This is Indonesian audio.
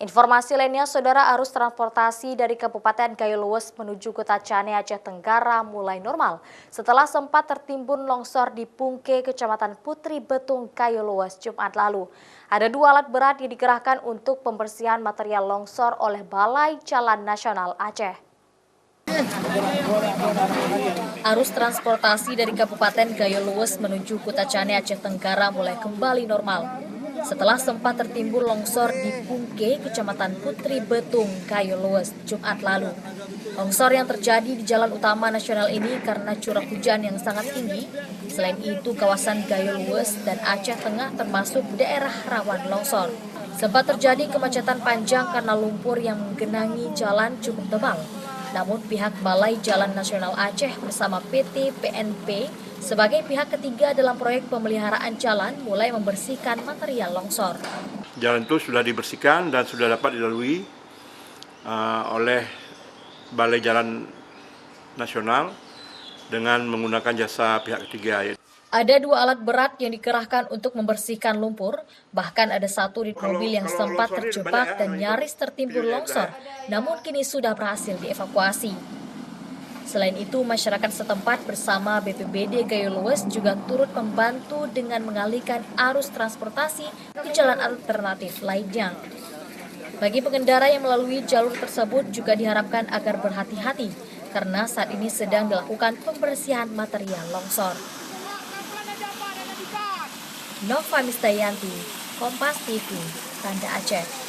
Informasi lainnya, Saudara, arus transportasi dari Kabupaten Gayo Luwes menuju Kota Cane, Aceh Tenggara mulai normal setelah sempat tertimbun longsor di Pungke, Kecamatan Putri Betung, Gayo Luwes, Jumat lalu. Ada 2 alat berat yang dikerahkan untuk pembersihan material longsor oleh Balai Jalan Nasional Aceh. Arus transportasi dari Kabupaten Gayo Luwes menuju Kota Cane, Aceh Tenggara mulai kembali normal setelah sempat tertimbun longsor di Pungke, Kecamatan Putri Betung, Gayo Luwes, Jumat lalu. Longsor yang terjadi di jalan utama nasional ini karena curah hujan yang sangat tinggi. Selain itu, kawasan Gayo Luwes dan Aceh Tengah termasuk daerah rawan longsor. Sempat terjadi kemacetan panjang karena lumpur yang menggenangi jalan cukup tebal. Namun pihak Balai Jalan Nasional Aceh bersama PT PNP sebagai pihak ketiga dalam proyek pemeliharaan jalan mulai membersihkan material longsor. Jalan itu sudah dibersihkan dan sudah dapat dilalui oleh Balai Jalan Nasional dengan menggunakan jasa pihak ketiga. Ada 2 alat berat yang dikerahkan untuk membersihkan lumpur, bahkan ada 1 unit mobil yang sempat terjebak dan nyaris tertimbun longsor, namun kini sudah berhasil dievakuasi. Selain itu, masyarakat setempat bersama BPBD Gayo Luwes juga turut membantu dengan mengalihkan arus transportasi ke jalan alternatif lainnya. Bagi pengendara yang melalui jalur tersebut juga diharapkan agar berhati-hati, karena saat ini sedang dilakukan pembersihan material longsor. Nova Mistayanti, Kompas TV, Banda Aceh.